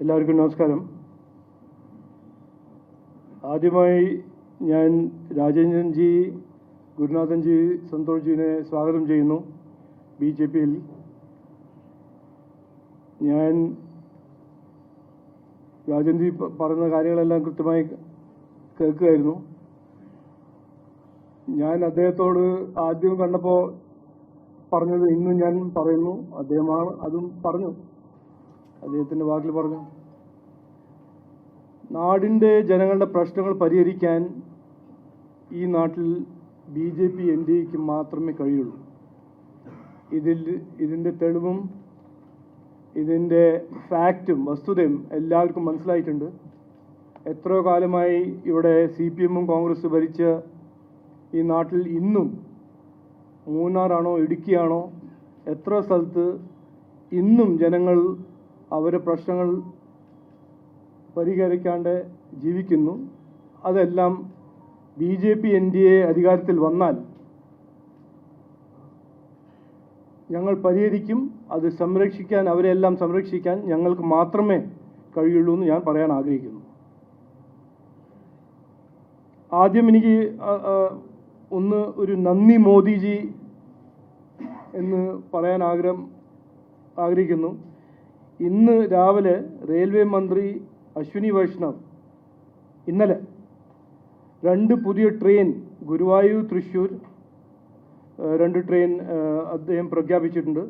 എല്ലാവർക്കും നമസ്കാരം. ആദ്യമായി ഞാൻ രാജേന്ദ്രൻജി, ഗുരുനാഥൻജി, സന്തോഷ്ജിനെ സ്വാഗതം ചെയ്യുന്നു BJPയിൽ. ഞാൻ രാജേന്ദ്രജി പറഞ്ഞ കാര്യങ്ങളെല്ലാം കൃത്യമായി കേൾക്കുകയായിരുന്നു. ഞാൻ അദ്ദേഹത്തോട് ആദ്യം കണ്ടപ്പോൾ പറഞ്ഞത് ഇന്നും ഞാൻ പറയുന്നു, അദ്ദേഹമാണ് അതും പറഞ്ഞു, അദ്ദേഹത്തിൻ്റെ വാക്കിൽ പറഞ്ഞു. നാടിൻ്റെ ജനങ്ങളുടെ പ്രശ്നങ്ങൾ പരിഹരിക്കാൻ ഈ നാട്ടിൽ BJP NDAക്ക് മാത്രമേ കഴിയുള്ളൂ. ഇതിൻ്റെ തെളിവും ഇതിൻ്റെ ഫാക്റ്റും വസ്തുതയും എല്ലാവർക്കും മനസ്സിലായിട്ടുണ്ട്. എത്രയോ കാലമായി ഇവിടെ CPM-ഉം കോൺഗ്രസ് ഭരിച്ച ഈ നാട്ടിൽ ഇന്നും മൂന്നാറാണോ ഇടുക്കിയാണോ എത്ര സ്ഥലത്ത് ഇന്നും ജനങ്ങൾ അവരുടെ പ്രശ്നങ്ങൾ പരിഹരിക്കാണ്ട് ജീവിക്കുന്നു. അതെല്ലാം BJP NDA അധികാരത്തിൽ വന്നാൽ ഞങ്ങൾ പരിഹരിക്കും. അത് സംരക്ഷിക്കാൻ, അവരെല്ലാം സംരക്ഷിക്കാൻ ഞങ്ങൾക്ക് മാത്രമേ കഴിയുള്ളൂ എന്ന് ഞാൻ പറയാൻ ആഗ്രഹിക്കുന്നു. ആദ്യം എനിക്ക് ഒരു നന്ദി മോദിജി എന്ന് പറയാൻ ആഗ്രഹിക്കുന്നു. ഇന്ന് രാവിലെ റെയിൽവേ മന്ത്രി അശ്വിനി വൈഷ്ണവ് ഇന്നലെ 2 പുതിയ ട്രെയിൻ ഗുരുവായൂർ തൃശ്ശൂർ 2 ട്രെയിൻ അദ്ദേഹം പ്രഖ്യാപിച്ചിട്ടുണ്ട്.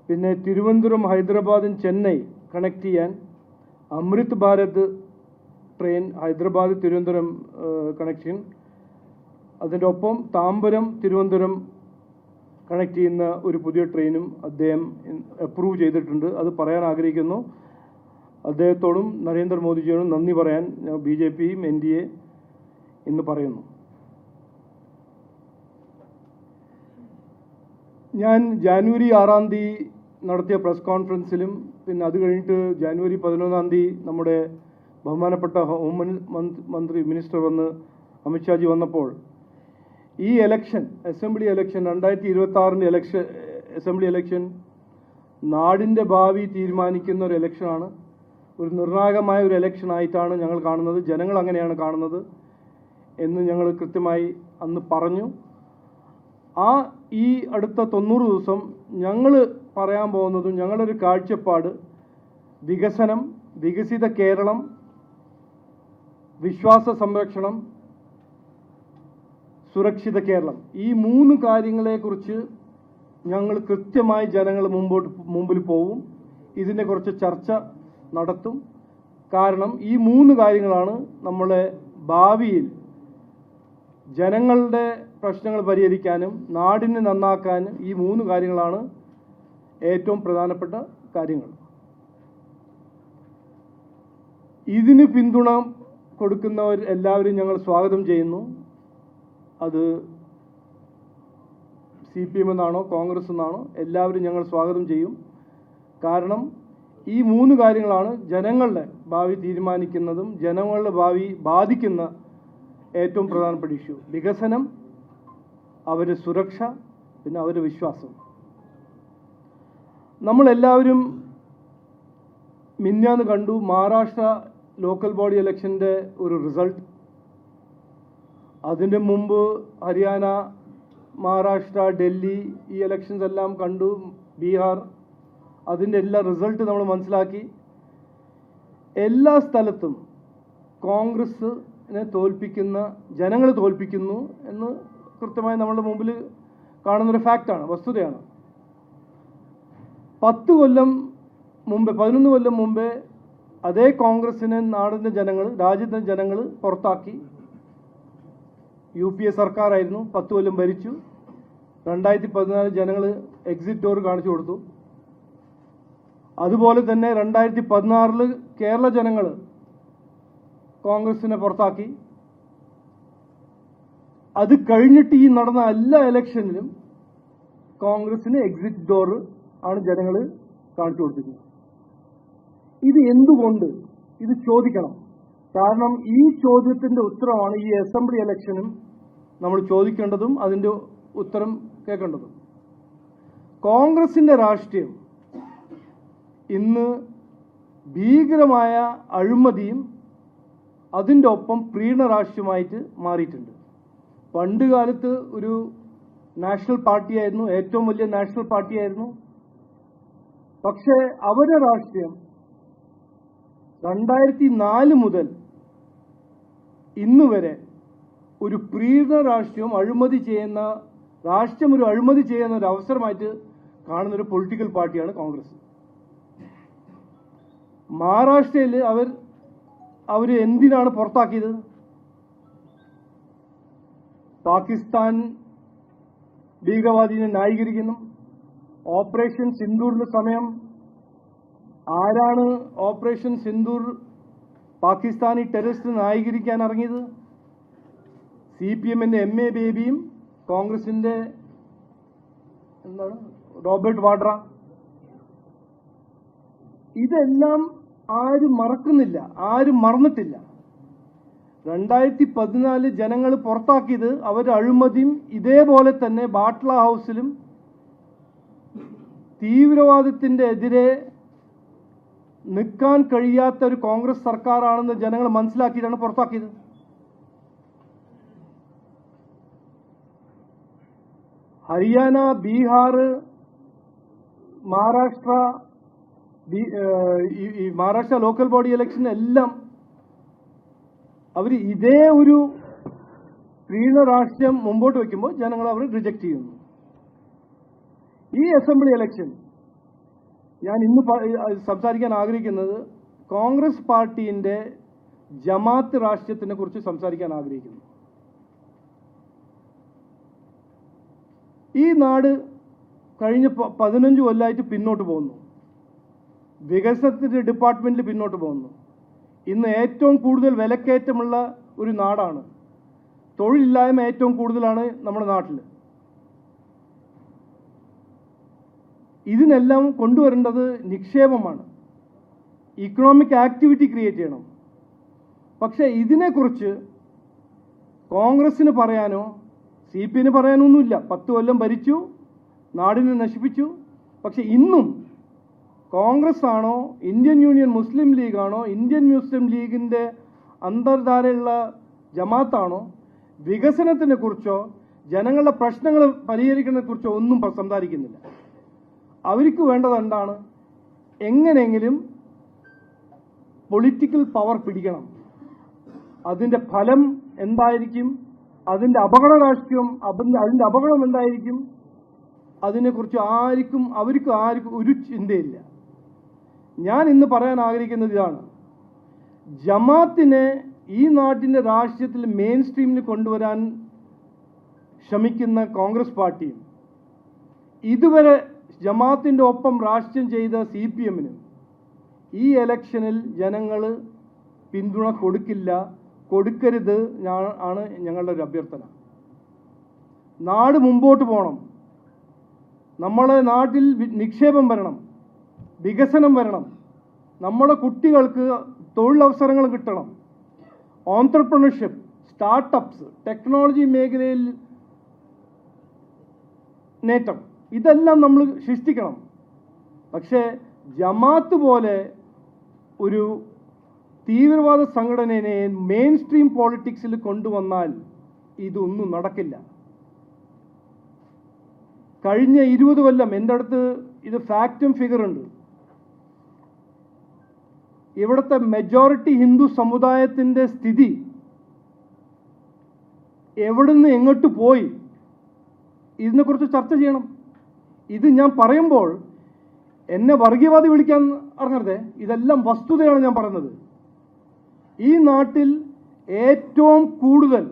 പിന്നെ തിരുവനന്തപുരം ഹൈദരാബാദും ചെന്നൈ കണക്ട് ചെയ്യാൻ അമൃത് ഭാരത് ട്രെയിൻ ഹൈദരാബാദ് തിരുവനന്തപുരം കണക്ഷൻ, അതിൻ്റെ ഒപ്പം താമ്പരം തിരുവനന്തപുരം കണക്ട് ചെയ്യുന്ന ഒരു പുതിയ ട്രെയിനും അദ്ദേഹം അപ്രൂവ് ചെയ്തിട്ടുണ്ട്. അത് പറയാൻ ആഗ്രഹിക്കുന്നു. അദ്ദേഹത്തോടും നരേന്ദ്രമോദിജിയോടും നന്ദി പറയാൻ BJPയും NDA ഇന്ന് പറയുന്നു. ഞാൻ ജാനുവരി 6-ാം തീയതി നടത്തിയ പ്രസ് കോൺഫറൻസിലും പിന്നെ അത് കഴിഞ്ഞിട്ട് ജാനുവരി 11-ാം തീയതി നമ്മുടെ ബഹുമാനപ്പെട്ട ഹോം മന്ത്രി മിനിസ്റ്റർ വന്ന് അമിത്ഷാജി വന്നപ്പോൾ ഈ election assembly election 2026 assembly election നാടിൻ്റെ ഭാവി തീരുമാനിക്കുന്ന ഒരു ഇലക്ഷനാണ്. ഒരു നിർണായകമായ ഒരു ഇലക്ഷൻ ആയിട്ടാണ് ഞങ്ങൾ കാണുന്നത്. ജനങ്ങൾ അങ്ങനെയാണ് കാണുന്നത് എന്ന് ഞങ്ങൾ കൃത്യമായി അന്ന് പറഞ്ഞു. ഈ അടുത്ത 90 ദിവസം ഞങ്ങൾ പറയാൻ പോകുന്നതും ഞങ്ങളൊരു കാഴ്ചപ്പാട് വികസനം, വികസിത കേരളം, വിശ്വാസ സംരക്ഷണം, സുരക്ഷിത കേരളം, ഈ 3 കാര്യങ്ങളെക്കുറിച്ച് ഞങ്ങൾ കൃത്യമായി ജനങ്ങൾ മുമ്പിൽ പോവും. ഇതിനെക്കുറിച്ച് ചർച്ച നടത്തും. കാരണം ഈ 3 കാര്യങ്ങളാണ് നമ്മളെ ഭാവിയിൽ ജനങ്ങളുടെ പ്രശ്നങ്ങൾ പരിഹരിക്കാനും നാടിനെ നന്നാക്കാനും ഈ 3 കാര്യങ്ങളാണ് ഏറ്റവും പ്രധാനപ്പെട്ട കാര്യങ്ങൾ. ഇതിന് പിന്തുണ കൊടുക്കുന്നവർ എല്ലാവരും ഞങ്ങൾ സ്വാഗതം ചെയ്യുന്നു. അത് CPM എന്നാണോ കോൺഗ്രസ് എന്നാണോ എല്ലാവരും ഞങ്ങൾ സ്വാഗതം ചെയ്യും. കാരണം ഈ 3 കാര്യങ്ങളാണ് ജനങ്ങളുടെ ഭാവി തീരുമാനിക്കുന്നതും ജനങ്ങളുടെ ഭാവി ബാധിക്കുന്ന ഏറ്റവും പ്രധാനപ്പെട്ട ഇഷ്യൂ. വികസനം, അവരുടെ സുരക്ഷ, പിന്നെ അവരുടെ വിശ്വാസം. നമ്മളെല്ലാവരും മിന്നാന്ന് കണ്ടു മഹാരാഷ്ട്ര ലോക്കൽ ബോഡി ഇലക്ഷൻ്റെ ഒരു റിസൾട്ട്. അതിൻ്റെ മുമ്പ് ഹരിയാന, മഹാരാഷ്ട്ര, ഡൽഹി ഈ ഇലക്ഷൻസ് എല്ലാം കണ്ടു, ബീഹാർ. അതിൻ്റെ എല്ലാ റിസൾട്ട് നമ്മൾ മനസ്സിലാക്കി. എല്ലാ സ്ഥലത്തും കോൺഗ്രസിനെ തോൽപ്പിക്കുന്ന ജനങ്ങൾ തോൽപ്പിക്കുന്നു എന്ന് കൃത്യമായി നമ്മളുടെ മുമ്പിൽ കാണുന്നൊരു ഫാക്റ്റാണ്, വസ്തുതയാണ്. 11 കൊല്ലം മുമ്പേ അതേ കോൺഗ്രസിനെ നാടിൻ്റെ ജനങ്ങൾ, രാജ്യത്തെ ജനങ്ങൾ പുറത്താക്കി. UPA സർക്കാരായിരുന്നു, 10 കൊല്ലം ഭരിച്ചു. 2014 ജനങ്ങൾ എക്സിറ്റ് ഡോർ കാണിച്ചു കൊടുത്തു. അതുപോലെ തന്നെ 2016 കേരള ജനങ്ങൾ കോൺഗ്രസിനെ പുറത്താക്കി. അത് കഴിഞ്ഞിട്ട് ഈ നടന്ന എല്ലാ ഇലക്ഷനിലും കോൺഗ്രസിന് എക്സിറ്റ് ഡോർ ആണ് ജനങ്ങൾ കാണിച്ചു കൊടുത്തിരിക്കുന്നത്. ഇത് എന്തുകൊണ്ട്? ഇത് ചോദിക്കണം. കാരണം ഈ ചോദ്യത്തിന്റെ ഉത്തരമാണ് ഈ അസംബ്ലി ഇലക്ഷനും നമ്മൾ ചോദിക്കേണ്ടതും അതിന്റെ ഉത്തരം കേൾക്കേണ്ടതും. കോൺഗ്രസിന്റെ രാഷ്ട്രീയം ഇന്ന് ഭീകരമായ അഴിമതിയും അതിൻ്റെ ഒപ്പം പ്രീണ രാഷ്ട്രീയമായിട്ട് മാറിയിട്ടുണ്ട്. പണ്ട് കാലത്ത് ഒരു നാഷണൽ പാർട്ടിയായിരുന്നു, ഏറ്റവും വലിയ നാഷണൽ പാർട്ടിയായിരുന്നു. പക്ഷേ അവരുടെ രാഷ്ട്രീയം 2004 മുതൽ ഇന്ന് വരെ ഒരു പ്രീണ രാഷ്ട്രീയം, രാഷ്ട്രം ഒരു അഴിമതി ചെയ്യുന്ന ഒരു അവസരമായിട്ട് കാണുന്ന ഒരു പൊളിറ്റിക്കൽ പാർട്ടിയാണ് കോൺഗ്രസ്. മഹാരാഷ്ട്രയിൽ അവർ എന്തിനാണ് പുറത്താക്കിയത്? പാകിസ്ഥാൻ ഭീകരവാദിനെ ന്യായീകരിക്കുന്നു. ഓപ്പറേഷൻ സിന്ദൂറിന്റെ സമയം ആരാണ് ഓപ്പറേഷൻ സിന്ദൂർ പാകിസ്ഥാനി ടെററിസ്റ്റ് ന്യായീകരിക്കാൻ ഇറങ്ങിയത്? CPM-ന്റെ MA ബേബിയും കോൺഗ്രസിന്റെ റോബർട്ട് വാഡ്ര. ഇതെല്ലാം ആരും മറക്കുന്നില്ല, ആരും മറന്നിട്ടില്ല. 2014 ജനങ്ങൾ പുറത്താക്കിയത് അവരുടെ അഴിമതിയും ഇതേപോലെ തന്നെ ബാട്ട്ല ഹൗസിലും തീവ്രവാദത്തിന്റെ എതിരെ നിൽക്കാൻ കഴിയാത്ത ഒരു കോൺഗ്രസ് സർക്കാരാണെന്ന് ജനങ്ങൾ മനസ്സിലാക്കിയിട്ടാണ് പുറത്താക്കിയത്. Haryana, Bihar, Maharashtra local body election എല്ലാം അവർ ഇതേ ഒരു പ്രീണ രാഷ്ട്രീയം മുമ്പോട്ട് വയ്ക്കുമ്പോൾ ജനങ്ങൾ അവർ റിജക്ട് ചെയ്യുന്നു. ഈ അസംബ്ലി ഇലക്ഷൻ ഞാൻ ഇന്ന് സംസാരിക്കാൻ ആഗ്രഹിക്കുന്നത് കോൺഗ്രസ് പാർട്ടിയുടെ ജമാഅത്ത് രാഷ്ട്രീയത്തിനെ കുറിച്ച് സംസാരിക്കാൻ ആഗ്രഹിക്കുന്നു. ഈ നാട് കഴിഞ്ഞ 15 കൊല്ലമായിട്ട് പിന്നോട്ട് പോകുന്നു. വികസനത്തിന്റെ ഡിപ്പാർട്ട്മെന്റിൽ പിന്നോട്ട് പോകുന്നു. ഇന്ന് ഏറ്റവും കൂടുതൽ വിലക്കയറ്റമുള്ള ഒരു നാടാണ്. തൊഴിലില്ലായ്മ ഏറ്റവും കൂടുതലാണ് നമ്മുടെ നാട്ടിൽ. ഇതിനെല്ലാം കൊണ്ടുവരേണ്ടത് നിക്ഷേപമാണ്, ഇക്കണോമിക് ആക്ടിവിറ്റി ക്രിയേറ്റ് ചെയ്യണം. പക്ഷേ ഇതിനെക്കുറിച്ച് കോൺഗ്രസിന് പറയാനോ CPM-ന് പറയാനൊന്നുമില്ല. 10 കൊല്ലം ഭരിച്ചു, നാടിനെ നശിപ്പിച്ചു. പക്ഷെ ഇന്നും കോൺഗ്രസ് ആണോ, ഇന്ത്യൻ യൂണിയൻ മുസ്ലിം ലീഗാണോ, ഇന്ത്യൻ മുസ്ലിം ലീഗിൻ്റെ അന്തർധാരയുള്ള ജമാഅത്താണോ വികസനത്തിനെ കുറിച്ചോ ജനങ്ങളുടെ പ്രശ്നങ്ങൾ പരിഹരിക്കുന്നതിനെ കുറിച്ചോ ഒന്നും സംസാരിക്കുന്നില്ല. അവർക്ക് വേണ്ടത് എന്താണ്? എങ്ങനെയെങ്കിലും പൊളിറ്റിക്കൽ പവർ പിടിക്കണം. അതിൻ്റെ ഫലം എന്തായിരിക്കും, അതിൻ്റെ അപകട രാഷ്ട്രീയം, അതിൻ്റെ അപകടം എന്തായിരിക്കും, അതിനെക്കുറിച്ച് അവർക്ക് ആർക്കും ഒരു ചിന്തയില്ല. ഞാൻ ഇന്ന് പറയാൻ ആഗ്രഹിക്കുന്നത് ഇതാണ്: ജമാഅത്തിനെ ഈ നാട്ടിൻ്റെ രാഷ്ട്രീയത്തിൽ മെയിൻ സ്ട്രീമിൽ കൊണ്ടുവരാൻ ശ്രമിക്കുന്ന കോൺഗ്രസ് പാർട്ടിയും ഇതുവരെ ജമാഅത്തിൻ്റെ ഒപ്പം രാഷ്ട്രീയം ചെയ്ത CPM-നും ഈ ഇലക്ഷനിൽ ജനങ്ങൾ പിന്തുണ കൊടുക്കരുത് ആണ് ഞങ്ങളുടെ ഒരു അഭ്യർത്ഥന. നാട് മുമ്പോട്ട് പോകണം. നമ്മളെ നാട്ടിൽ നിക്ഷേപം വരണം, വികസനം വരണം, നമ്മുടെ കുട്ടികൾക്ക് തൊഴിലവസരങ്ങൾ കിട്ടണം, ഓൺട്രപ്രണർഷിപ്പ്, സ്റ്റാർട്ടപ്സ്, ടെക്നോളജി മേഖലയിൽ നേട്ടം, ഇതെല്ലാം നമ്മൾ സൃഷ്ടിക്കണം. പക്ഷേ ജമാഅത്ത് പോലെ ഒരു തീവ്രവാദ സംഘടനയെ മെയിൻ സ്ട്രീം പോളിറ്റിക്സിൽ കൊണ്ടുവന്നാൽ ഇതൊന്നും നടക്കില്ല. കഴിഞ്ഞ 20 കൊല്ലം എൻ്റെ അടുത്ത് ഇത് ഫാക്റ്റും ഫിഗറുണ്ട്. ഇവിടുത്തെ മെജോറിറ്റി ഹിന്ദു സമുദായത്തിൻ്റെ സ്ഥിതി എവിടുന്ന് എങ്ങോട്ട് പോയി, ഇതിനെക്കുറിച്ച് ചർച്ച ചെയ്യണം. ഇത് ഞാൻ പറയുമ്പോൾ എന്നെ വർഗീയവാദി വിളിക്കാൻ അറിഞ്ഞത്, ഇതെല്ലാം വസ്തുതയാണ് ഞാൻ പറയുന്നത്. ഈ നാട്ടിൽ ഏറ്റവും കൂടുതൽ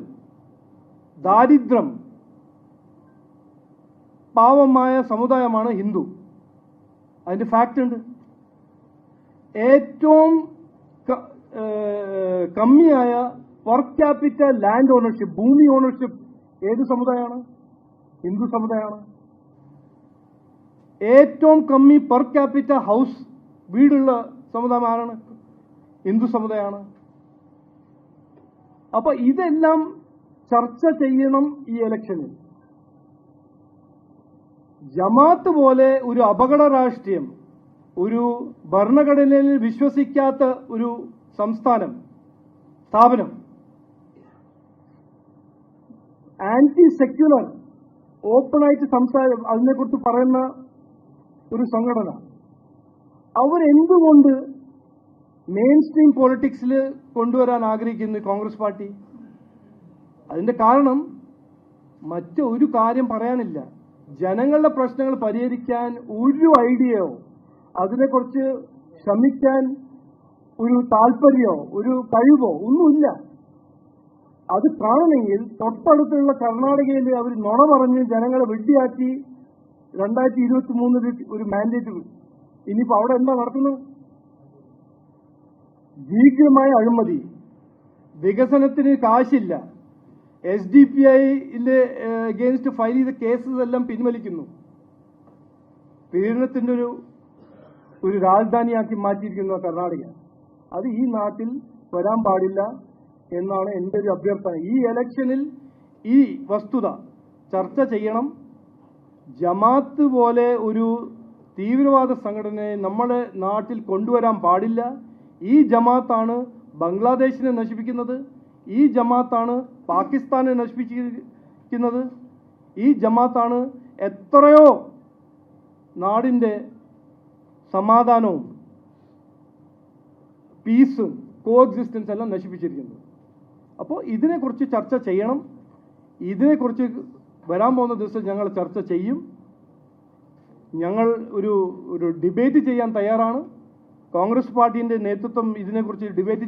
ദാരിദ്ര്യം പാവമായ സമുദായമാണ് ഹിന്ദു. അതിൻ്റെ ഫാക്റ്റ് ഉണ്ട്. ഏറ്റവും കമ്മിയായ പെർ ക്യാപിറ്റൽ ലാൻഡ് ഓണർഷിപ്പ്, ഭൂമി ഓണർഷിപ്പ് ഏത് സമുദായമാണ്? ഹിന്ദു സമുദായമാണ്. ഏറ്റവും കമ്മി പെർ ക്യാപിറ്റൽ ഹൗസ് വീടുള്ള സമുദായം ആരാണ്? ഹിന്ദു സമുദായമാണ്. അപ്പൊ ഇതെല്ലാം ചർച്ച ചെയ്യണം ഈ ഇലക്ഷനിൽ. ജമാഅത്ത് പോലെ ഒരു അപകട രാഷ്ട്രീയം ഒരു ഭരണഘടനയിൽ വിശ്വസിക്കാത്ത ഒരു സ്ഥാപനം, ആന്റി സെക്യുലർ ഓപ്പണായിട്ട് അതിനെക്കുറിച്ച് പറയുന്ന ഒരു സംഘടന, അവരെന്തുകൊണ്ട് മെയിൻ സ്ട്രീം പൊളിറ്റിക്സിൽ കൊണ്ടുവരാൻ ആഗ്രഹിക്കുന്നു കോൺഗ്രസ് പാർട്ടി? അതിന്റെ കാരണം മറ്റൊരു കാര്യം പറയാനില്ല. ജനങ്ങളുടെ പ്രശ്നങ്ങൾ പരിഹരിക്കാൻ ഒരു ഐഡിയയോ അതിനെക്കുറിച്ച് ശ്രമിക്കാൻ ഒരു താല്പര്യമോ ഒരു കഴിവോ ഒന്നുമില്ല. അത് കാണണമെങ്കിൽ തൊട്ടടുത്തുള്ള കർണാടകയിൽ അവർ നുണ പറഞ്ഞ് ജനങ്ങളെ വെട്ടിയാക്കി 2023 ഒരു മാൻഡേറ്റ്. ഇനിയിപ്പോ അവിടെ എന്താ നടക്കുന്നത്? ഭീകരമായ അഴിമതി, വികസനത്തിന് കാശില്ല, SDPIയിലെ അഗേൻസ്റ്റ് ഫയൽ ചെയ്ത കേസസ് എല്ലാം പിൻവലിക്കുന്നു. പീഡനത്തിന്റെ ഒരു രാജധാനിയാക്കി മാറ്റിയിരിക്കുന്ന കർണാടക. അത് ഈ നാട്ടിൽ വരാൻ പാടില്ല എന്നാണ് എൻ്റെ ഒരു അഭ്യർത്ഥന. ഈ ഇലക്ഷനിൽ ഈ വസ്തുത ചർച്ച ചെയ്യണം. ജമാഅത്ത് പോലെ ഒരു തീവ്രവാദ സംഘടനയെ നമ്മുടെ നാട്ടിൽ കൊണ്ടുവരാൻ പാടില്ല. ഈ ജമാഅത്താണ് ബംഗ്ലാദേശിനെ നശിപ്പിക്കുന്നത്, ഈ ജമാഅത്താണ് പാകിസ്ഥാനെ നശിപ്പിച്ചിരിക്കുന്നത്, ഈ ജമാഅത്താണ് എത്രയോ നാടിൻ്റെ സമാധാനവും പീസും കോഎക്സിസ്റ്റൻസ് എല്ലാം നശിപ്പിച്ചിരിക്കുന്നത്. അപ്പോൾ ഇതിനെക്കുറിച്ച് ചർച്ച ചെയ്യണം. ഇതിനെക്കുറിച്ച് വരാൻ പോകുന്ന ദിവസം ഞങ്ങൾ ചർച്ച ചെയ്യും. ഞങ്ങൾ ഒരു ഡിബേറ്റ് ചെയ്യാൻ തയ്യാറാണ്. കോൺഗ്രസ് പാർട്ടിൻ്റെ നേതൃത്വം ഇതിനെക്കുറിച്ച് ഡിബേറ്റ്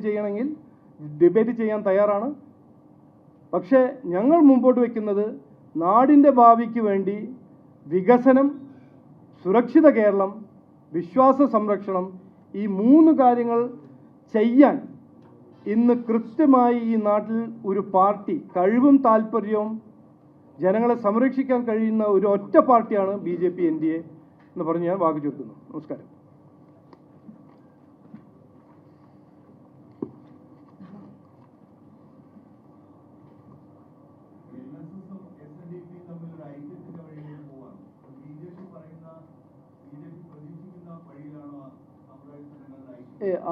ചെയ്യാൻ തയ്യാറാണ്. പക്ഷേ ഞങ്ങൾ മുമ്പോട്ട് വയ്ക്കുന്നത് നാടിൻ്റെ ഭാവിക്ക് വേണ്ടി വികസനം, സുരക്ഷിത കേരളം, വിശ്വാസ സംരക്ഷണം, ഈ 3 കാര്യങ്ങൾ ചെയ്യാൻ ഇന്ന് കൃത്യമായി ഈ നാട്ടിൽ ഒരു പാർട്ടി കഴിവും താല്പര്യവും ജനങ്ങളെ സംരക്ഷിക്കാൻ കഴിയുന്ന ഒരു ഒറ്റ പാർട്ടിയാണ് BJP NDA എന്ന് പറഞ്ഞ് ഞാൻ വാക്ക് ചുരുക്കുന്നു. നമസ്കാരം.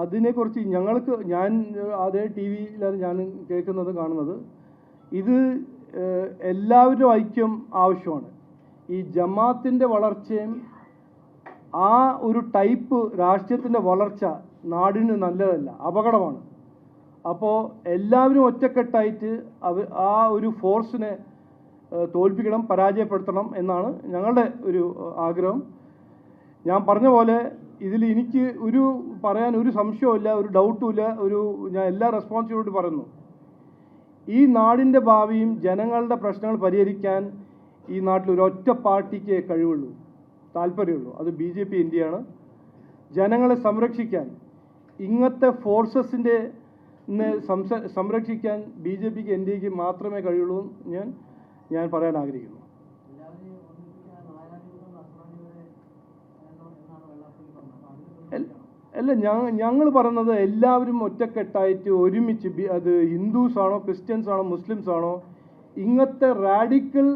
അതിനെക്കുറിച്ച് ഞാൻ അതേ TV-യിലാണ് ഞാൻ കേൾക്കുന്നത് കാണുന്നത്. ഇത് എല്ലാവരും ഐക്യം ആവശ്യമാണ്. ഈ ജമാഅത്തിൻ്റെ വളർച്ചയും ആ ഒരു ടൈപ്പ് രാഷ്ട്രീയത്തിൻ്റെ വളർച്ച നാടിന് നല്ലതല്ല, അപകടമാണ്. അപ്പോൾ എല്ലാവരും ഒറ്റക്കെട്ടായിട്ട് ആ ഒരു ഫോഴ്സിനെ തോൽപ്പിക്കണം, പരാജയപ്പെടുത്തണം എന്നാണ് ഞങ്ങളുടെ ഒരു ആഗ്രഹം. ഞാൻ പറഞ്ഞ പോലെ ഇതിൽ എനിക്ക് പറയാൻ ഒരു സംശയവുമില്ല, ഒരു ഡൗട്ടുമില്ല. ഞാൻ എല്ലാ റെസ്പോൺസിബിലിറ്റി പറയുന്നു. ഈ നാടിൻ്റെ ഭാവിയും ജനങ്ങളുടെ പ്രശ്നങ്ങൾ പരിഹരിക്കാൻ ഈ നാട്ടിൽ ഒരൊറ്റ പാർട്ടിക്ക് കഴിവുള്ളൂ, താല്പര്യമുള്ളൂ. അത് BJP ഇന്ത്യയാണ്. ജനങ്ങളെ സംരക്ഷിക്കാൻ ഇങ്ങനത്തെ ഫോഴ്സസിൻ്റെ സംരക്ഷിക്കാൻ BJPക്ക് NDAക്ക് മാത്രമേ കഴിയുള്ളൂ ഞാൻ പറയാൻ ആഗ്രഹിക്കുന്നു. അല്ല, ഞങ്ങൾ പറയുന്നത് എല്ലാവരും ഒറ്റക്കെട്ടായിട്ട് ഒരുമിച്ച്, അത് ഹിന്ദുസ് ആണോ ക്രിസ്ത്യൻസ് ആണോ മുസ്ലിംസ് ആണോ, ഇങ്ങനത്തെ റാഡിക്കൽ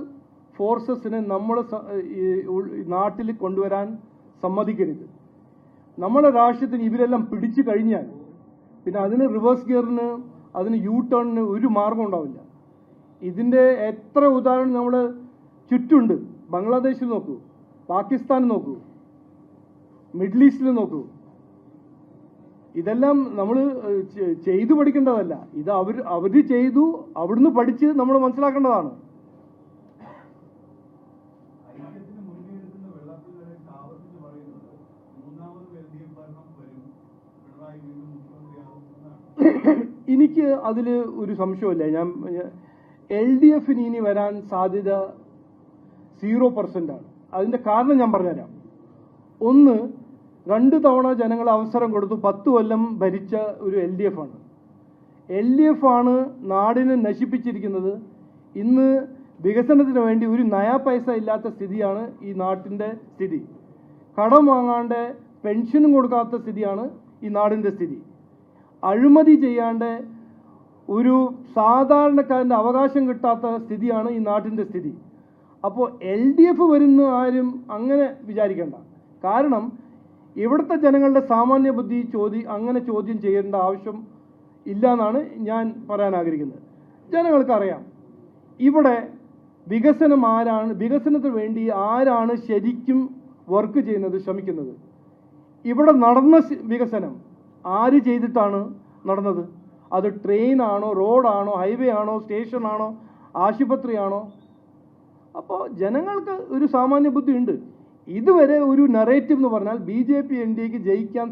ഫോഴ്സസിനെ നമ്മുടെ നാട്ടിൽ കൊണ്ടുവരാൻ സമ്മതിക്കരുത്. നമ്മുടെ രാഷ്ട്രത്തിന് ഇവരെല്ലാം പിടിച്ചു കഴിഞ്ഞാൽ പിന്നെ അതിന് റിവേഴ്സ് ഗിയറിന്, അതിന് U-ടേണിന് ഒരു മാർഗം ഉണ്ടാവില്ല. ഇതിൻ്റെ എത്ര ഉദാഹരണം നമ്മുടെ ചുറ്റുണ്ട്. ബംഗ്ലാദേശിൽ നോക്കൂ, പാകിസ്ഥാൻ നോക്കൂ, മിഡിൽ ഈസ്റ്റിൽ നോക്കൂ. ഇതെല്ലാം നമ്മൾ ചെയ്തു പഠിക്കേണ്ടതല്ല. ഇത് അവർ ചെയ്തു, അവിടുന്ന് പഠിച്ച് നമ്മൾ മനസ്സിലാക്കേണ്ടതാണ്. എനിക്ക് അതിൽ ഒരു സംശയമില്ല. LDFന് ഇനി വരാൻ സാധ്യത 0% ആണ്. അതിൻ്റെ കാരണം ഞാൻ പറഞ്ഞുതരാം. ഒന്ന്, 2 തവണ ജനങ്ങൾ അവസരം കൊടുത്തു, 10 കൊല്ലം ഭരിച്ച ഒരു LDF ആണ്. LDF ആണ് നാടിനെ നശിപ്പിച്ചിരിക്കുന്നത്. ഇന്ന് വികസനത്തിന് വേണ്ടി ഒരു നയാ പൈസ ഇല്ലാത്ത സ്ഥിതിയാണ് ഈ നാട്ടിൻ്റെ സ്ഥിതി. കടം വാങ്ങാണ്ട് പെൻഷനും കൊടുക്കാത്ത സ്ഥിതിയാണ് ഈ നാടിൻ്റെ സ്ഥിതി. അഴിമതി ചെയ്യാണ്ട് ഒരു സാധാരണക്കാരൻ്റെ അവകാശം കിട്ടാത്ത സ്ഥിതിയാണ് ഈ നാട്ടിൻ്റെ സ്ഥിതി. അപ്പോൾ LDF വരുന്ന ആരും അങ്ങനെ വിചാരിക്കേണ്ട. കാരണം ഇവിടുത്തെ ജനങ്ങളുടെ സാമാന്യ ബുദ്ധി അങ്ങനെ ചോദ്യം ചെയ്യേണ്ട ആവശ്യം ഇല്ല എന്നാണ് ഞാൻ പറയാൻ ആഗ്രഹിക്കുന്നത്. ജനങ്ങൾക്കറിയാം ഇവിടെ വികസനത്തിന് വേണ്ടി ആരാണ് ശരിക്കും വർക്ക് ചെയ്യുന്നത്, ശ്രമിക്കുന്നത്. ഇവിടെ നടന്ന വികസനം ആര് ചെയ്തിട്ടാണ് നടന്നത്? അത് ട്രെയിനാണോ, റോഡാണോ, ഹൈവേ ആണോ, സ്റ്റേഷനാണോ, ആശുപത്രിയാണോ? അപ്പോൾ ജനങ്ങൾക്ക് ഒരു സാമാന്യ ബുദ്ധി ഉണ്ട്. ഇതുവരെ ഒരു നറേറ്റീവ് എന്ന് പറഞ്ഞാൽ BJP NDAക്ക് ജയിക്കാൻ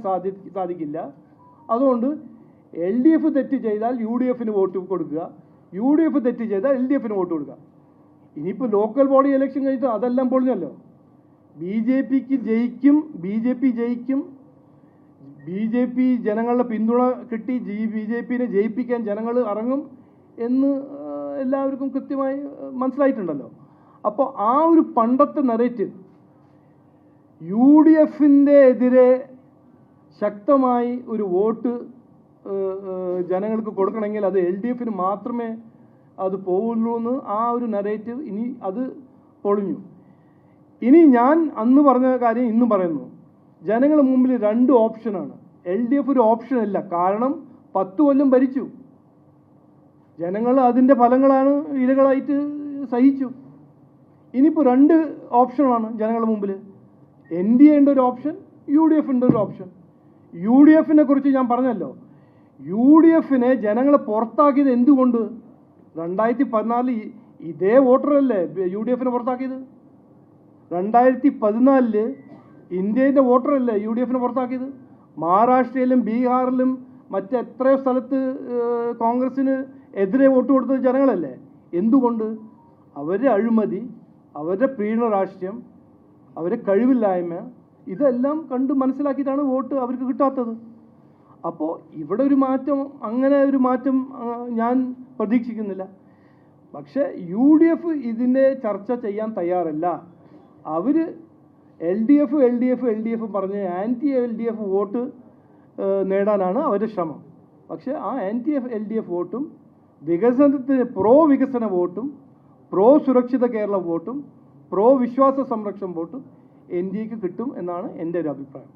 സാധിക്കില്ല, അതുകൊണ്ട് LDF തെറ്റ് ചെയ്താൽ UDFന് വോട്ട് കൊടുക്കുക, UDF തെറ്റ് ചെയ്താൽ LDFന് വോട്ട് കൊടുക്കുക. ഇനിയിപ്പോൾ ലോക്കൽ ബോഡി ഇലക്ഷൻ കഴിഞ്ഞിട്ട് അതെല്ലാം പൊളിഞ്ഞല്ലോ. BJP ജയിക്കും, BJP ജനങ്ങളുടെ പിന്തുണ കിട്ടി, BJPനെ ജയിപ്പിക്കാൻ ജനങ്ങൾ ഇറങ്ങും എന്ന് എല്ലാവർക്കും കൃത്യമായി മനസ്സിലായിട്ടുണ്ടല്ലോ. അപ്പോൾ ആ ഒരു പണ്ടത്തെ നറേറ്റീവ് UDFൻ്റെ എതിരെ ശക്തമായി ഒരു വോട്ട് ജനങ്ങൾക്ക് കൊടുക്കണമെങ്കിൽ അത് LDFന് മാത്രമേ അത് പോവുള്ളൂ എന്ന് ആ ഒരു നറേറ്റീവ് ഇനി അത് പൊളിഞ്ഞു. ഇനി ഞാൻ അന്ന് പറഞ്ഞ കാര്യം ഇന്നും പറയുന്നു. ജനങ്ങളുടെ മുമ്പിൽ 2 ഓപ്ഷനാണ്. LDF ഒരു ഓപ്ഷനല്ല, കാരണം 10 കൊല്ലം ഭരിച്ചു. ജനങ്ങൾ അതിൻ്റെ ഫലങ്ങളാണ് ഇരകളായിട്ട് സഹിച്ചു. ഇനിയിപ്പോൾ 2 ഓപ്ഷനാണ് ജനങ്ങളുടെ മുമ്പിൽ. NDA ഉണ്ട് ഒരു ഓപ്ഷൻ, UDF ഉണ്ട് ഒരു ഓപ്ഷൻ. UDFനെ കുറിച്ച് ഞാൻ പറഞ്ഞല്ലോ. UDFനെ ജനങ്ങളെ പുറത്താക്കിയത് എന്തുകൊണ്ട്? 2014 ഇതേ വോട്ടറല്ലേ UDFനെ പുറത്താക്കിയത്? 2014 ഇന്ത്യയുടെ വോട്ടറല്ലേ UDFനെ പുറത്താക്കിയത്? മഹാരാഷ്ട്രയിലും ബീഹാറിലും മറ്റെത്രയോ സ്ഥലത്ത് കോൺഗ്രസിന് എതിരെ വോട്ട് കൊടുത്തത് ജനങ്ങളല്ലേ. എന്തുകൊണ്ട്? അവരുടെ അഴിമതി, അവരുടെ പ്രീണ രാഷ്ട്രീയം, അവരുടെ കഴിവില്ലായ്മ, ഇതെല്ലാം കണ്ട് മനസ്സിലാക്കിയിട്ടാണ് വോട്ട് അവർക്ക് കിട്ടാത്തത്. അപ്പോൾ ഇവിടെ ഒരു മാറ്റം, അങ്ങനെ ഒരു മാറ്റം ഞാൻ പ്രതീക്ഷിക്കുന്നില്ല. പക്ഷേ UDF ഇതിൻ്റെ ചർച്ച ചെയ്യാൻ തയ്യാറല്ല. അവർ LDF പറഞ്ഞ് LDF വോട്ട് നേടാനാണ് അവരുടെ ശ്രമം. പക്ഷേ ആ LDF വോട്ടും വികസനത്തിന് വികസന വോട്ടും സുരക്ഷിത കേരള വോട്ടും വിശ്വാസ സംരക്ഷണ വോട്ടും NDAക്ക് കിട്ടും എന്നാണ് എൻ്റെ ഒരു അഭിപ്രായം.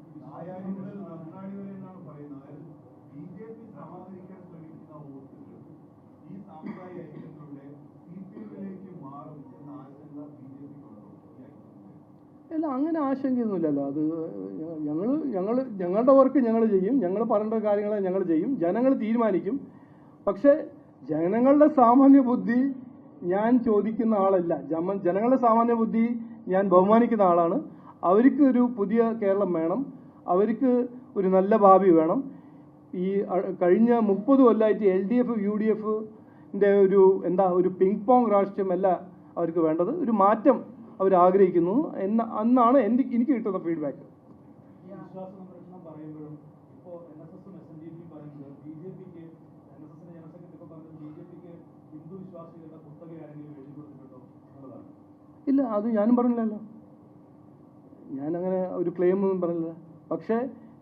അല്ല, അങ്ങനെ ആശങ്കയൊന്നുമില്ലല്ലോ. അത് ഞങ്ങളുടെ വർക്ക് ഞങ്ങൾ ചെയ്യും, ഞങ്ങൾ പറയേണ്ട കാര്യങ്ങൾ ഞങ്ങൾ ചെയ്യും, ജനങ്ങൾ തീരുമാനിക്കും. പക്ഷേ ജനങ്ങളുടെ സാമാന്യ ബുദ്ധി ഞാൻ ചോദിക്കുന്ന ആളല്ല. ജനങ്ങളുടെ സാമാന്യ ബുദ്ധി ഞാൻ ബഹുമാനിക്കുന്ന ആളാണ്. അവർക്ക് ഒരു പുതിയ കേരളം വേണം, അവർക്ക് ഒരു നല്ല ഭാവി വേണം. ഈ കഴിഞ്ഞ 30 കൊല്ലമായിട്ട് LDF UDFൻ്റെ ഒരു പിങ് പോങ് രാഷ്ട്രീയമല്ല അവർക്ക് വേണ്ടത്. ഒരു മാറ്റം അവർ ആഗ്രഹിക്കുന്നു എന്നാണ് എനിക്ക് കിട്ടുന്ന ഫീഡ്ബാക്ക്. ഇല്ല, അത് ഞാനും പറഞ്ഞില്ലല്ലോ. ഞാനങ്ങനെ ഒരു ക്ലെയിം ഒന്നും പറഞ്ഞില്ല. പക്ഷേ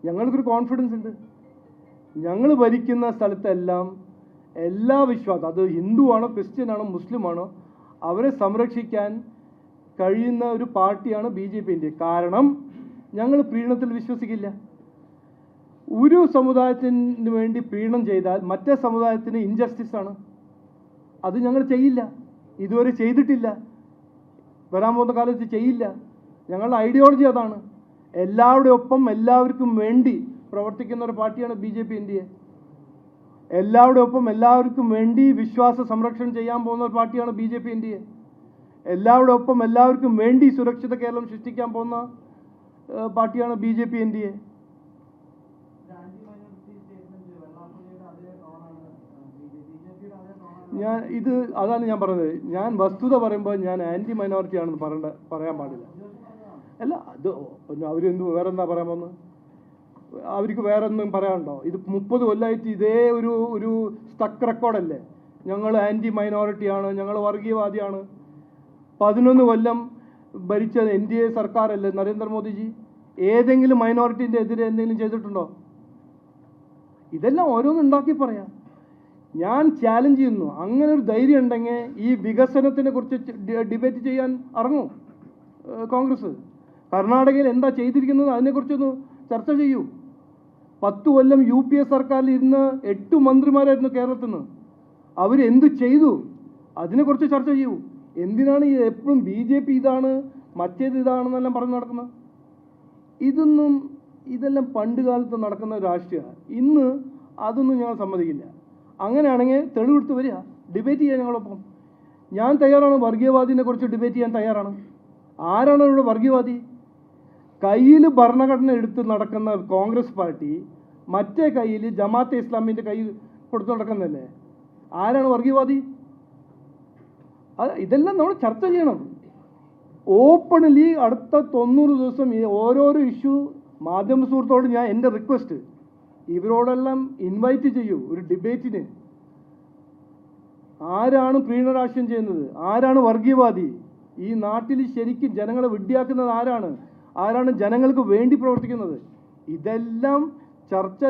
ഞങ്ങൾക്കൊരു കോൺഫിഡൻസ് ഉണ്ട്. ഞങ്ങൾ ഭരിക്കുന്ന സ്ഥലത്തെല്ലാം എല്ലാ വിശ്വാസം, അത് ഹിന്ദു ആണോ, ക്രിസ്ത്യൻ ആണോ, മുസ്ലിം ആണോ, അവരെ സംരക്ഷിക്കാൻ കഴിയുന്ന ഒരു പാർട്ടിയാണ് BJPൻ്റെ. കാരണം ഞങ്ങൾ പ്രീണനത്തിൽ വിശ്വസിക്കില്ല. ഒരു സമുദായത്തിന് വേണ്ടി പ്രീണനം ചെയ്താൽ മറ്റേ സമുദായത്തിന് ഇൻജസ്റ്റിസാണ്. അത് ഞങ്ങൾ ചെയ്യില്ല, ഇതുവരെ ചെയ്തിട്ടില്ല, വരാൻ പോകുന്ന കാലത്ത് ചെയ്യില്ല. ഞങ്ങളുടെ ഐഡിയോളജി അതാണ്. എല്ലാവരുടെ ഒപ്പം എല്ലാവർക്കും വേണ്ടി പ്രവർത്തിക്കുന്ന ഒരു പാർട്ടിയാണ് BJP NDA. എല്ലാവരുടെ ഒപ്പം എല്ലാവർക്കും വേണ്ടി വിശ്വാസ സംരക്ഷണം ചെയ്യാൻ പോകുന്ന ഒരു പാർട്ടിയാണ് BJP NDA. എല്ലാവരുടെ ഒപ്പം എല്ലാവർക്കും വേണ്ടി സുരക്ഷിത കേരളം സൃഷ്ടിക്കാൻ പോകുന്ന പാർട്ടിയാണ് BJP NDA. അതാണ് ഞാൻ പറഞ്ഞത്. ഞാൻ വസ്തുത പറയുമ്പോൾ ഞാൻ ആൻറ്റി മൈനോറിറ്റി ആണെന്ന് പറയാൻ പാടില്ല. അല്ല, അത് അവരെന്ത് വേറെന്താ പറയാൻ പോകുന്നത്? അവർക്ക് വേറെ ഒന്നും പറയാനുണ്ടോ? ഇത് 30 കൊല്ലമായിട്ട് ഇതേ ഒരു സ്റ്റക്ക് റെക്കോർഡല്ലേ. ഞങ്ങൾ ആൻറ്റി മൈനോറിറ്റിയാണ്, ഞങ്ങൾ വർഗീയവാദിയാണ്. 11 കൊല്ലം ഭരിച്ച NDA സർക്കാരല്ലേ നരേന്ദ്രമോദിജി. ഏതെങ്കിലും മൈനോറിറ്റിൻ്റെ എതിരെ എന്തെങ്കിലും ചെയ്തിട്ടുണ്ടോ? ഇതെല്ലാം ഓരോന്നുണ്ടാക്കി പറയാം. ഞാൻ ചാലഞ്ച് ചെയ്യുന്നു, അങ്ങനെ ഒരു ധൈര്യം ഉണ്ടെങ്കിൽ ഈ വികസനത്തിനെ കുറിച്ച് ഡിബേറ്റ് ചെയ്യാൻ ഇറങ്ങും കോൺഗ്രസ്. കർണാടകയിൽ എന്താ ചെയ്തിരിക്കുന്നത് അതിനെക്കുറിച്ചൊന്ന് ചർച്ച ചെയ്യൂ. 10 കൊല്ലം UPA സർക്കാരിൽ ഇരുന്ന് 8 മന്ത്രിമാരായിരുന്നു കേരളത്തിൽ നിന്ന്. അവരെന്ത് ചെയ്തു അതിനെക്കുറിച്ച് ചർച്ച ചെയ്യൂ. എന്തിനാണ് ഈ എപ്പോഴും BJP ഇതാണ് മറ്റേത് ഇതാണെന്നെല്ലാം പറഞ്ഞു നടക്കുന്നത്? ഇതെല്ലാം പണ്ട് കാലത്ത് നടക്കുന്ന രാഷ്ട്രീയമാണ്. ഇന്ന് അതൊന്നും ഞങ്ങൾ സമ്മതിക്കില്ല. അങ്ങനെയാണെങ്കിൽ തെളിവെടുത്ത് വരിക, ഡിബേറ്റ് ചെയ്യാൻ ഞങ്ങളൊപ്പം. ഞാൻ തയ്യാറാണ്, വർഗീയവാദിനെ കുറിച്ച് ഡിബേറ്റ് ചെയ്യാൻ തയ്യാറാണ്. ആരാണ് ഇവിടെ വർഗീയവാദി? കയ്യിൽ ഭരണഘടന എടുത്ത് നടക്കുന്ന കോൺഗ്രസ് പാർട്ടി മറ്റേ കയ്യിൽ ജമാഅത്തെ ഇസ്ലാമിൻ്റെ കൈ കൊടുത്തു നടക്കുന്നതല്ലേ? ആരാണ് വർഗീയവാദി? ഇതെല്ലാം നമ്മൾ ചർച്ച ചെയ്യണം ഓപ്പൺലി. അടുത്ത 90 ദിവസം ഓരോരോ ഇഷ്യൂ മാധ്യമ സുഹൃത്തോട് ഞാൻ എൻ്റെ റിക്വസ്റ്റ്, ഇവരോടെല്ലാം ഇൻവൈറ്റ് ചെയ്യൂ ഒരു ഡിബേറ്റിന്. ആരാണ് പ്രീണരാഷ്ട്രീയം ചെയ്യുന്നത്? ആരാണ് വർഗീയവാദി? ഈ നാട്ടിൽ ശരിക്കും ജനങ്ങളെ വിഡ്ഢിയാക്കുന്നത് ആരാണ് ജനങ്ങൾക്ക് വേണ്ടി പ്രവർത്തിക്കുന്നത്? ഇതെല്ലാം ചർച്ച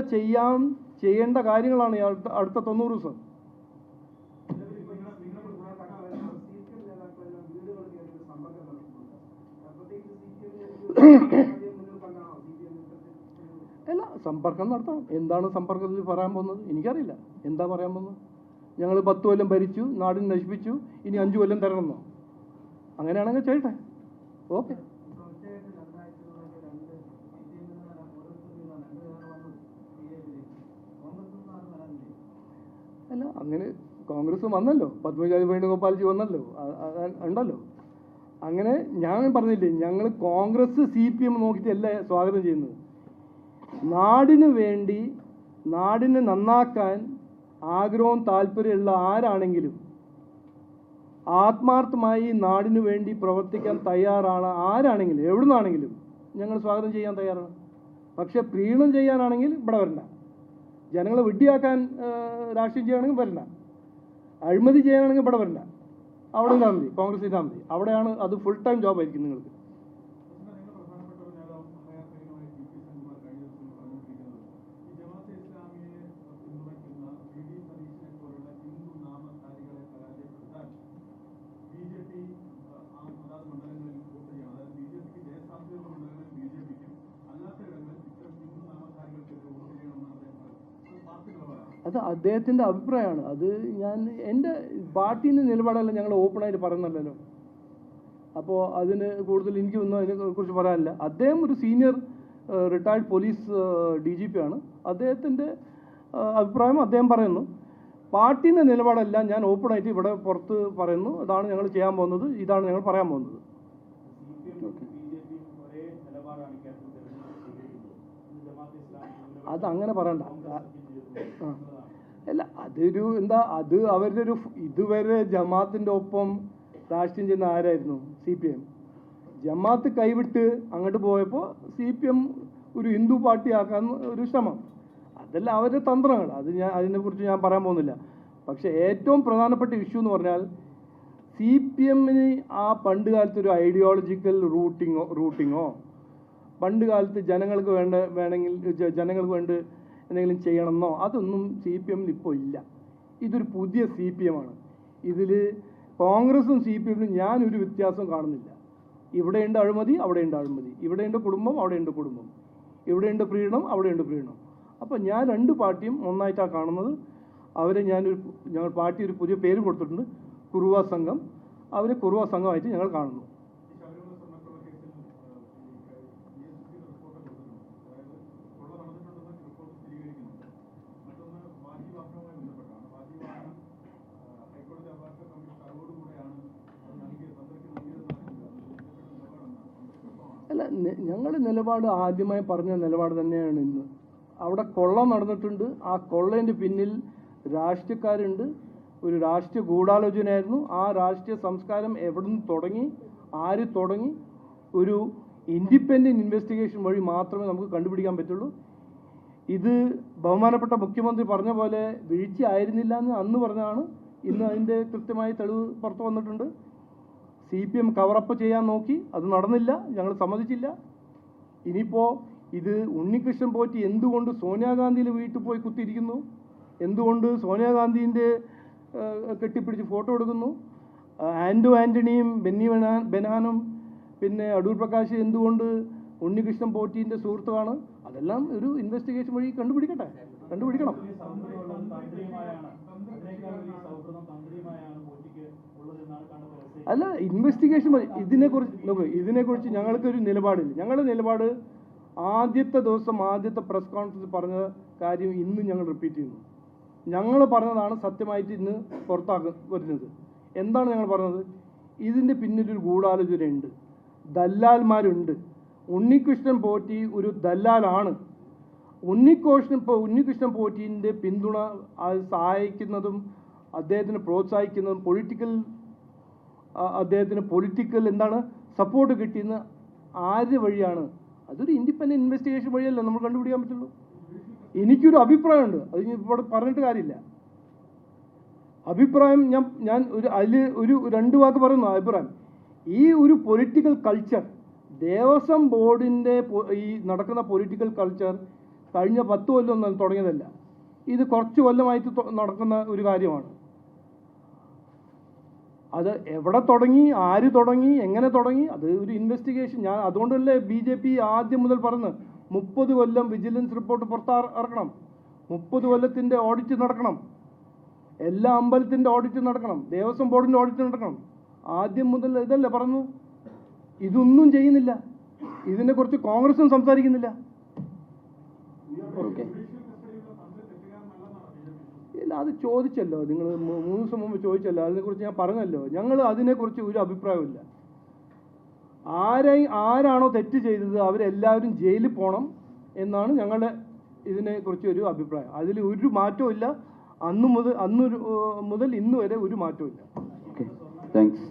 ചെയ്യേണ്ട കാര്യങ്ങളാണ് അടുത്ത 90 ദിവസം. അല്ല, സമ്പർക്കം നടത്തണം. എന്താണ് സമ്പർക്കത്തിൽ പറയാൻ പോകുന്നത് എനിക്കറിയില്ല. എന്താ പറയാൻ പോകുന്നത്? ഞങ്ങൾ 10 കൊല്ലം ഭരിച്ചു, നാടിനെ നശിപ്പിച്ചു, ഇനി 5 കൊല്ലം തരണമെന്നോ? അങ്ങനെയാണെങ്കിൽ ചെയ്യട്ടെ, ഓക്കെ. അല്ല, അങ്ങനെ കോൺഗ്രസ് വന്നല്ലോ, പത്മജാതി വേണുഗോപാൽജി വന്നല്ലോ, ഉണ്ടല്ലോ. അങ്ങനെ ഞാൻ പറഞ്ഞില്ലേ, ഞങ്ങൾ കോൺഗ്രസ് CPM നോക്കിയിട്ടല്ല സ്വാഗതം ചെയ്യുന്നത്. നാടിന് വേണ്ടി, നാടിനെ നന്നാക്കാൻ ആഗ്രഹവും താല്പര്യമുള്ള ആരാണെങ്കിലും, ആത്മാർത്ഥമായി നാടിനു വേണ്ടി പ്രവർത്തിക്കാൻ തയ്യാറാണ് ആരാണെങ്കിലും, എവിടെ നിന്നാണെങ്കിലും ഞങ്ങൾ സ്വാഗതം ചെയ്യാൻ തയ്യാറാണ്. പക്ഷെ പ്രീണം ചെയ്യാനാണെങ്കിൽ ഇവിടെ വരണ്ട. ജനങ്ങളെ വിഡ്ഢിയാക്കാൻ രാഷ്ട്രീയം ചെയ്യുകയാണെങ്കിൽ വരണ്ട. അഴിമതി ചെയ്യാനാണെങ്കിൽ ഇവിടെ വരണ്ട. അവിടെ ഇതാൽ മതി, കോൺഗ്രസ് ഇതാൽ മതി. അവിടെയാണ് അത് ഫുൾ ടൈം ജോബായിരിക്കും നിങ്ങൾക്ക്. അത് അദ്ദേഹത്തിൻ്റെ അഭിപ്രായമാണ്. അത് ഞാൻ എൻ്റെ പാർട്ടീൻ്റെ നിലപാടല്ല ഞങ്ങൾ ഓപ്പണായിട്ട് പറയുന്നല്ലോ. അപ്പോൾ അതിന് കൂടുതൽ എനിക്കൊന്നും അതിനെക്കുറിച്ച് പറയാനില്ല. അദ്ദേഹം ഒരു സീനിയർ റിട്ടയർഡ് പോലീസ് DGP ആണ്. അദ്ദേഹത്തിൻ്റെ അഭിപ്രായം അദ്ദേഹം പറയുന്നു. പാർട്ടീൻ്റെ നിലപാടല്ല ഞാൻ ഓപ്പണായിട്ട് ഇവിടെ പുറത്ത് പറയുന്നു. ഇതാണ് ഞങ്ങൾ ചെയ്യാൻ പോകുന്നത്, ഇതാണ് ഞങ്ങൾ പറയാൻ പോകുന്നത്. അതങ്ങനെ പറയണ്ട. അല്ല, അതൊരു എന്താ, അത് അവരുടെ ഒരു ഇതുവരെ ജമാഅത്തിൻ്റെ ഒപ്പം രാഷ്ട്രീയം ചെയ്യുന്ന ആരായിരുന്നു? CPM. ജമാഅത്ത് കൈവിട്ട് അങ്ങോട്ട് പോയപ്പോൾ CPM ഒരു ഹിന്ദു പാർട്ടി ആക്കാൻ ഒരു ശ്രമം. അതല്ല അവരുടെ തന്ത്രങ്ങൾ. അതിനെക്കുറിച്ച് ഞാൻ പറയാൻ പോകുന്നില്ല. പക്ഷേ ഏറ്റവും പ്രധാനപ്പെട്ട ഇഷ്യൂ എന്ന് പറഞ്ഞാൽ CPMന് ആ പണ്ട് കാലത്ത് ഒരു ഐഡിയോളജിക്കൽ റൂട്ടിങ്ങോ പണ്ട് കാലത്ത് ജനങ്ങൾക്ക് വേണമെങ്കിൽ ജനങ്ങൾക്ക് വേണ്ടി എന്തെങ്കിലും ചെയ്യണമെന്നോ അതൊന്നും CPMന് ഇപ്പോൾ ഇല്ല. ഇതൊരു പുതിയ CPM ആണ്. ഇതിൽ കോൺഗ്രസും CPMനും ഞാനൊരു വ്യത്യാസം കാണുന്നില്ല. ഇവിടെയുണ്ട് അഴിമതി, അവിടെയുണ്ട് അഴിമതി. ഇവിടെയുണ്ട് കുടുംബം, അവിടെയുണ്ട് കുടുംബം. ഇവിടെയുണ്ട് പ്രീണം, അവിടെയുണ്ട് പ്രീണം. അപ്പോൾ ഞാൻ 2 പാർട്ടിയും ഒന്നായിട്ടാണ് കാണുന്നത്. അവരെ ഞങ്ങൾ പാർട്ടി ഒരു പുതിയ പേര് കൊടുത്തിട്ടുണ്ട്, കുറുവ സംഘം. അവരെ കുറുവ സംഘമായിട്ട് ഞങ്ങൾ കാണുന്നു. അല്ല, ഞങ്ങളുടെ നിലപാട് ആദ്യമായി പറഞ്ഞ നിലപാട് തന്നെയാണ് ഇന്ന്. അവിടെ കൊള്ള നടന്നിട്ടുണ്ട്. ആ കൊള്ളേൻ്റെ പിന്നിൽ രാഷ്ട്രീയക്കാരുണ്ട്. ഒരു രാഷ്ട്രീയ ഗൂഢാലോചനയായിരുന്നു. ആ രാഷ്ട്രീയ സംസ്കാരം എവിടെ നിന്ന് തുടങ്ങി, ആര് തുടങ്ങി, ഒരു ഇൻഡിപെൻഡൻറ്റ് ഇൻവെസ്റ്റിഗേഷൻ വഴി മാത്രമേ നമുക്ക് കണ്ടുപിടിക്കാൻ പറ്റുള്ളൂ. ഇത് ബഹുമാനപ്പെട്ട മുഖ്യമന്ത്രി പറഞ്ഞ പോലെ വീഴ്ച ആയിരുന്നില്ല എന്ന് അന്ന് പറഞ്ഞതാണ്. ഇന്ന് അതിൻ്റെ കൃത്യമായ തെളിവ് പുറത്തു വന്നിട്ടുണ്ട്. CPM കവറപ്പ് ചെയ്യാൻ നോക്കി, അത് നടന്നില്ല, ഞങ്ങൾ സമ്മതിച്ചില്ല. ഇനിയിപ്പോൾ ഇത് ഉണ്ണികൃഷ്ണൻ പോറ്റി എന്തുകൊണ്ട് സോണിയാഗാന്ധിയുടെ വീട്ടിൽ പോയി കുത്തിയിരിക്കുന്നു, എന്തുകൊണ്ട് സോണിയാഗാന്ധിൻ്റെ കെട്ടിപ്പിടിച്ച് ഫോട്ടോ എടുക്കുന്നു, ആൻ്റണിയും ബെന്നി ബെനാനും പിന്നെ അടൂർ പ്രകാശ് എന്തുകൊണ്ട് ഉണ്ണികൃഷ്ണൻ പോറ്റീൻ്റെ സുഹൃത്തുമാണ്. അതെല്ലാം ഒരു ഇൻവെസ്റ്റിഗേഷൻ വഴി കണ്ടുപിടിക്കണം. അല്ല, ഇൻവെസ്റ്റിഗേഷൻ വഴി ഇതിനെക്കുറിച്ച് ഞങ്ങൾക്കൊരു നിലപാടില്ല. ഞങ്ങളുടെ നിലപാട് ആദ്യത്തെ ദിവസം ആദ്യത്തെ പ്രസ് കോൺഫറൻസ് പറഞ്ഞ കാര്യം ഇന്ന് ഞങ്ങൾ റിപ്പീറ്റ് ചെയ്യുന്നു. ഞങ്ങൾ പറഞ്ഞതാണ് സത്യമായിട്ട് ഇന്ന് വരുന്നത്. എന്താണ് ഞങ്ങൾ പറഞ്ഞത്? ഇതിൻ്റെ പിന്നിലൊരു ഗൂഢാലോചനയുണ്ട്, ദല്ലാൽമാരുണ്ട്. ഉണ്ണികൃഷ്ണൻ പോറ്റി ഒരു ദല്ലാലാണ്. ഉണ്ണികൃഷ്ണൻ പോറ്റീൻ്റെ പിന്തുണ സഹായിക്കുന്നതും അദ്ദേഹത്തിന് പ്രോത്സാഹിക്കുന്നതും അദ്ദേഹത്തിന് പൊളിറ്റിക്കൽ സപ്പോർട്ട് കിട്ടിയെന്ന് ആര് വഴിയാണ്? അതൊരു ഇൻഡിപെൻഡൻറ്റ് ഇൻവെസ്റ്റിഗേഷൻ വഴിയല്ല നമ്മൾ കണ്ടുപിടിക്കാൻ പറ്റുള്ളൂ. എനിക്കൊരു അഭിപ്രായമുണ്ട്, അത് ഇവിടെ പറഞ്ഞിട്ട് കാര്യമില്ല. അഭിപ്രായം ഞാൻ ഒരു 2 വാക്ക് പറയുന്നു. അഭിപ്രായം, ഈ ഒരു പൊളിറ്റിക്കൽ കൾച്ചർ, ദേവസ്വം ബോർഡിൻ്റെ ഈ നടക്കുന്ന പൊളിറ്റിക്കൽ കൾച്ചർ കഴിഞ്ഞ 10 കൊല്ലം തുടങ്ങിയതല്ല. ഇത് കുറച്ച് കൊല്ലമായിട്ട് നടക്കുന്ന ഒരു കാര്യമാണ്. അത് എവിടെ തുടങ്ങി, ആര് തുടങ്ങി, എങ്ങനെ തുടങ്ങി, അത് ഒരു ഇൻവെസ്റ്റിഗേഷൻ. അതുകൊണ്ടല്ലേ BJP ആദ്യം മുതൽ പറഞ്ഞ് 30 കൊല്ലം വിജിലൻസ് റിപ്പോർട്ട് പുറത്തിറക്കണം, 30 കൊല്ലത്തിൻ്റെ ഓഡിറ്റ് നടക്കണം, എല്ലാ അമ്പലത്തിൻ്റെ ഓഡിറ്റ് നടക്കണം, ദേവസ്വം ബോർഡിൻ്റെ ഓഡിറ്റ് നടക്കണം. ആദ്യം മുതൽ ഇതല്ലേ പറഞ്ഞു. ഇതൊന്നും ചെയ്യുന്നില്ല. ഇതിനെക്കുറിച്ച് കോൺഗ്രസും സംസാരിക്കുന്നില്ല. ഓക്കെ, ഇല്ല, അത് ചോദിച്ചല്ലോ നിങ്ങൾ 3 ദിവസം മുമ്പ് ചോദിച്ചല്ലോ. അതിനെക്കുറിച്ച് ഞാൻ പറഞ്ഞല്ലോ. ഞങ്ങൾ അതിനെക്കുറിച്ച് ഒരു അഭിപ്രായമില്ല. ആരാണോ തെറ്റ് ചെയ്തത് അവരെല്ലാവരും ജയിലിൽ പോകണം എന്നാണ് ഞങ്ങളുടെ ഇതിനെക്കുറിച്ച് ഒരു അഭിപ്രായം. അതിൽ ഒരു മാറ്റവും ഇല്ല. അന്ന് മുതൽ ഇന്ന് വരെ ഒരു മാറ്റവും ഇല്ല. Okay, thanks.